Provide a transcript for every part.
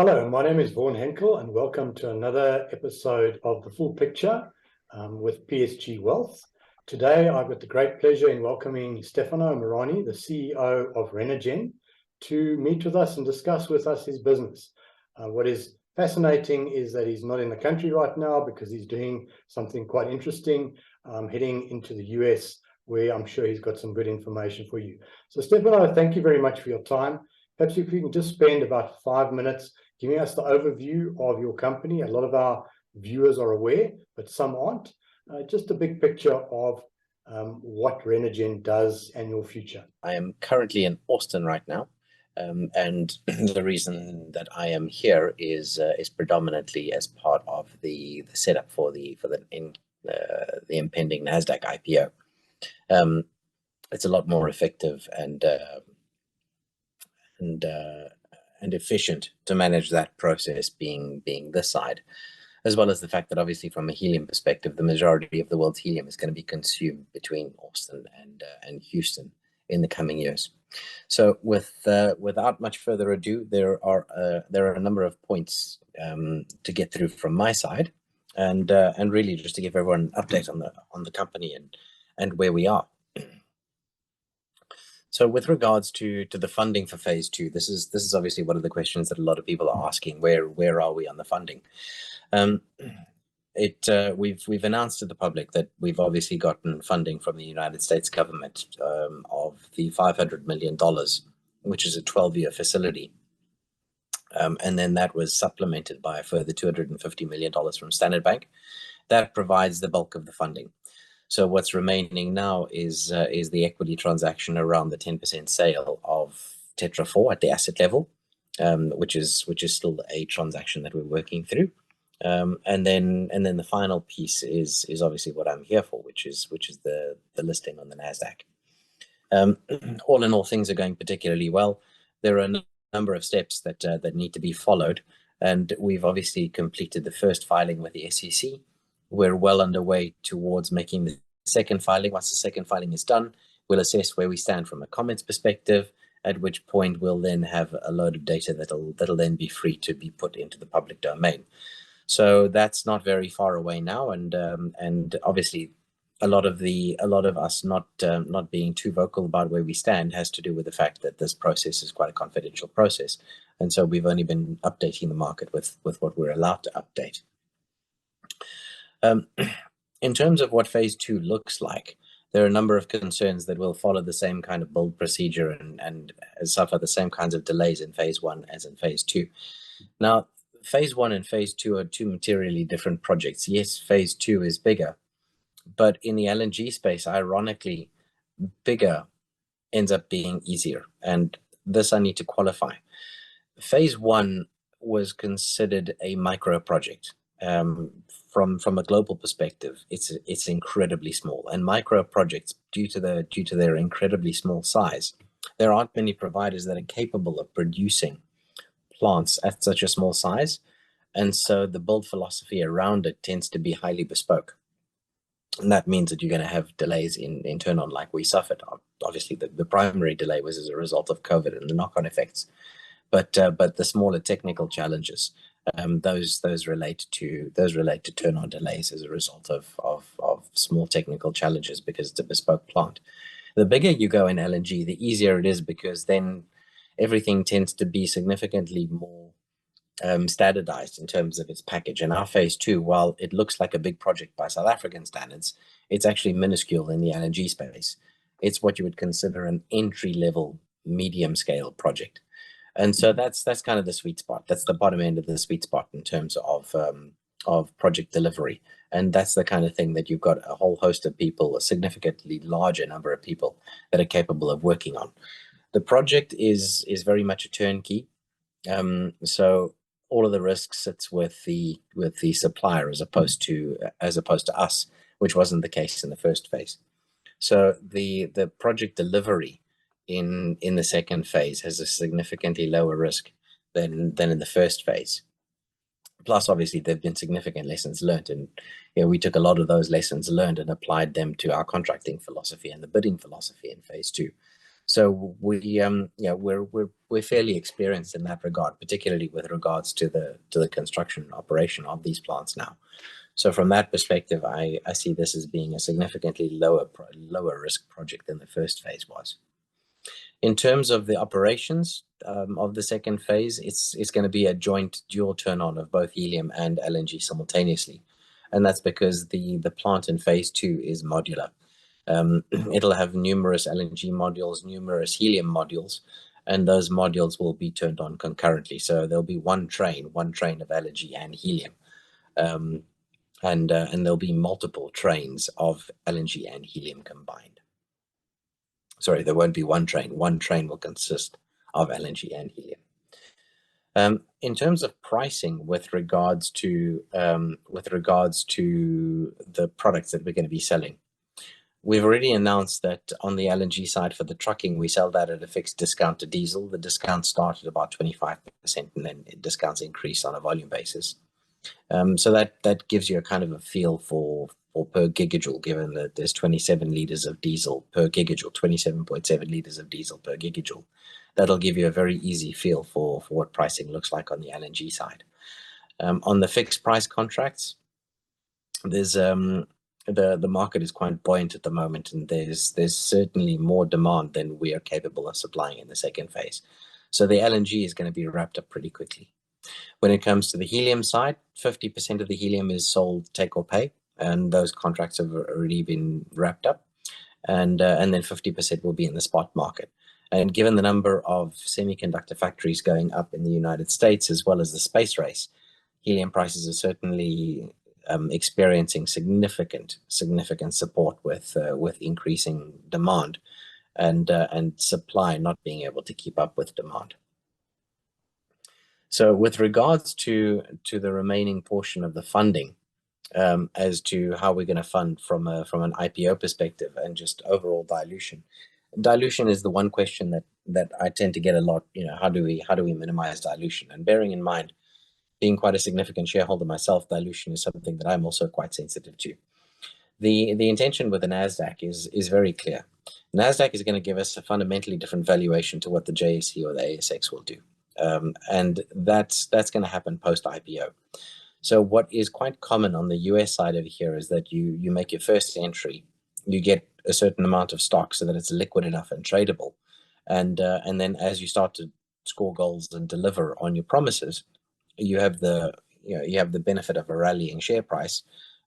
Hello, my name is Vaughan Henkel and welcome to another episode of The Full Picture with PSG Wealth. Today, I've got the great pleasure in welcoming Stefano Merani, the CEO of Renergen, to meet with us and discuss with us his business. What is fascinating is that he's not in the country right now because he's doing something quite interesting, heading into the US, where I'm sure he's got some good information for you. So Stefano, thank you very much for your time. Perhaps if you can just spend about 5 minutes giving us the overview of your company. A lot of our viewers are aware, but some aren't. Just a big picture of what Renergen does and your future. I am currently in Austin right now, and the reason that I am here is predominantly as part of the setup for the impending Nasdaq IPO. It's a lot more effective and efficient to manage that process being this side, as well as the fact that obviously from a helium perspective, the majority of the world's helium is going to be consumed between Austin and Houston in the coming years. So without much further ado, there are a number of points to get through from my side, and really just to give everyone an update on the company and where we are. So with regards to the funding for phase 2, this is obviously one of the questions that a lot of people are asking. Where are we on the funding? We've announced to the public that we've obviously gotten funding from the United States government of the $500 million, which is a 12-year facility. And then that was supplemented by a further $250 million from Standard Bank. That provides the bulk of the funding. So what's remaining now is the equity transaction around the 10% sale of Tetra 4 at the asset level, which is still a transaction that we're working through. And then the final piece is obviously what I'm here for, which is the listing on the Nasdaq. All in all, things are going particularly well. There are a number of steps that need to be followed, and we've obviously completed the first filing with the SEC. We're well underway towards making the second filing. Once the second filing is done, we'll assess where we stand from a comments perspective, at which point we'll then have a load of data that'll then be free to be put into the public domain. So that's not very far away now, and obviously a lot of us not being too vocal about where we stand has to do with the fact that this process is quite a confidential process, and so we've only been updating the market with what we're allowed to update. In terms of what phase 2 looks like, there are a number of concerns that will follow the same kind of build procedure and suffer the same kinds of delays in phase 1 as in phase 2. Now, phase 1 and phase 2 are two materially different projects. Yes, phase 2 is bigger, but in the LNG space, ironically, bigger ends up being easier. And this I need to qualify. Phase 1 was considered a micro project. From a global perspective, it's incredibly small, and micro projects, due to their incredibly small size, there aren't many providers that are capable of producing plants at such a small size, and so the build philosophy around it tends to be highly bespoke, and that means that you're going to have delays in turn on like we suffered. Obviously, the primary delay was as a result of COVID and the knock-on effects, but the smaller technical challenges. Those relate to turn-on delays as a result of small technical challenges because it's a bespoke plant. The bigger you go in LNG, the easier it is, because then everything tends to be significantly more standardized in terms of its package. And our phase 2, while it looks like a big project by South African standards, it's actually minuscule in the LNG space. It's what you would consider an entry-level medium-scale project. And so that's kind of the sweet spot. That's the bottom end of the sweet spot in terms of project delivery. And that's the kind of thing that you've got a whole host of people, a significantly larger number of people that are capable of working on. The project is very much a turnkey. So all of the risk sits with the supplier as opposed to us, which wasn't the case in the first phase. So the project delivery in the second phase has a significantly lower risk than in the first phase. Plus, obviously, there have been significant lessons learned, and we took a lot of those lessons learned and applied them to our contracting philosophy and the bidding philosophy in phase 2. So we're fairly experienced in that regard, particularly with regards to the construction and operation of these plants now. So from that perspective, I see this as being a significantly lower risk project than the first phase was. In terms of the operations of the second phase, it's going to be a joint dual turn on of both helium and LNG simultaneously, and that's because the plant in phase 2 is modular. It'll have numerous LNG modules, numerous helium modules, and those modules will be turned on concurrently. So there'll be one train of LNG and helium, and there'll be multiple trains of LNG and helium combined. Sorry, there won't be one train. One train will consist of LNG and helium. In terms of pricing, with regards to the products that we're going to be selling, we've already announced that on the LNG side for the trucking, we sell that at a fixed discount to diesel. The discount started about 25%, and then discounts increase on a volume basis. So that gives you a kind of a feel for per gigajoule, given that there's 27 liters of diesel per gigajoule, 27.7 liters of diesel per gigajoule. That'll give you a very easy feel for what pricing looks like on the LNG side. On the fixed price contracts, there's the market is quite buoyant at the moment, and there's certainly more demand than we are capable of supplying in the second phase. So the LNG is going to be wrapped up pretty quickly. When it comes to the helium side, 50% of the helium is sold take or pay, and those contracts have already been wrapped up, and then 50% will be in the spot market. And given the number of semiconductor factories going up in the United States, as well as the space race, helium prices are certainly experiencing significant support with increasing demand and supply not being able to keep up with demand. So with regards to the remaining portion of the funding, as to how we're going to fund from an IPO perspective and just overall dilution. Dilution is the one question that I tend to get a lot. How do we minimize dilution? And bearing in mind, being quite a significant shareholder myself, dilution is something that I'm also quite sensitive to. The intention with the NASDAQ is very clear. NASDAQ is going to give us a fundamentally different valuation to what the JSE or the ASX will do. And that's going to happen post-IPO. So what is quite common on the US side over here is that you make your first entry, you get a certain amount of stock so that it's liquid enough and tradable. And then as you start to score goals and deliver on your promises, you have the benefit of a rallying share price,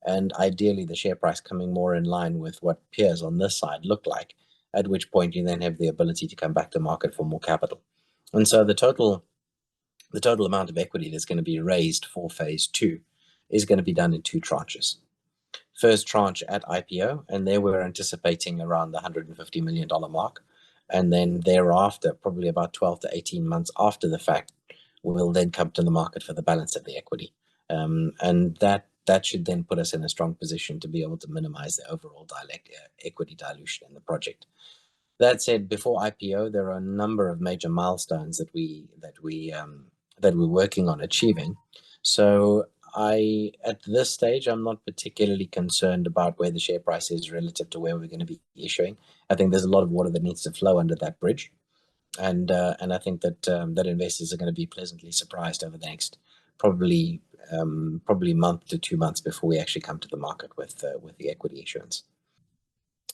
and ideally the share price coming more in line with what peers on this side look like, at which point you then have the ability to come back to market for more capital. And so the total amount of equity that's going to be raised for phase 2 is going to be done in 2 tranches. First tranche at IPO, and there we're anticipating around the $150 million mark. And then thereafter, probably about 12 to 18 months after the fact, we'll then come to the market for the balance of the equity. And that should then put us in a strong position to be able to minimize the overall equity dilution in the project. That said, before IPO, there are a number of major milestones that we're working on achieving. So at this stage, I'm not particularly concerned about where the share price is relative to where we're going to be issuing. I think there's a lot of water that needs to flow under that bridge, and I think that investors are going to be pleasantly surprised over the next probably month to 2 months before we actually come to the market with the equity issuance.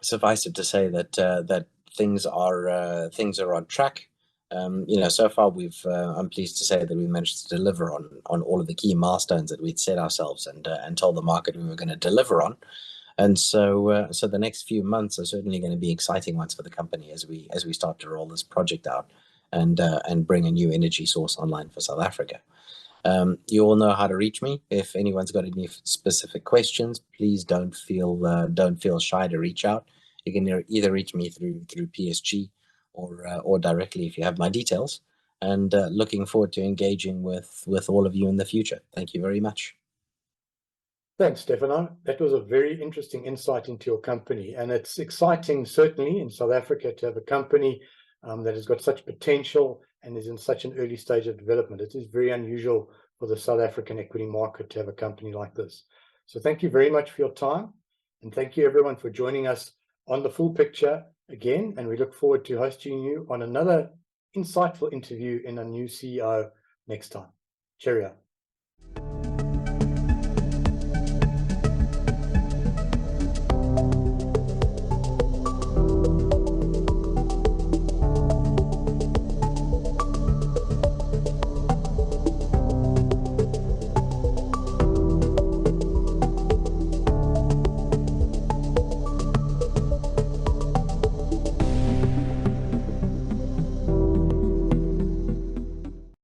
Suffice it to say that things are on track. So far I'm pleased to say that we managed to deliver on all of the key milestones that we'd set ourselves and told the market we were going to deliver on. And so the next few months are certainly going to be exciting ones for the company as we start to roll this project out and bring a new energy source online for South Africa. You all know how to reach me. If anyone's got any specific questions, please don't feel shy to reach out. You can either reach me through PSG or directly if you have my details. And looking forward to engaging with all of you in the future. Thank you very much. Thanks, Stefano. That was a very interesting insight into your company, and it's exciting, certainly in South Africa, to have a company that has got such potential and is in such an early stage of development. It is very unusual for the South African equity market to have a company like this. So thank you very much for your time, and thank you everyone for joining us on The Full Picture, again, and we look forward to hosting you on another insightful interview in a new CEO next time. Cheerio.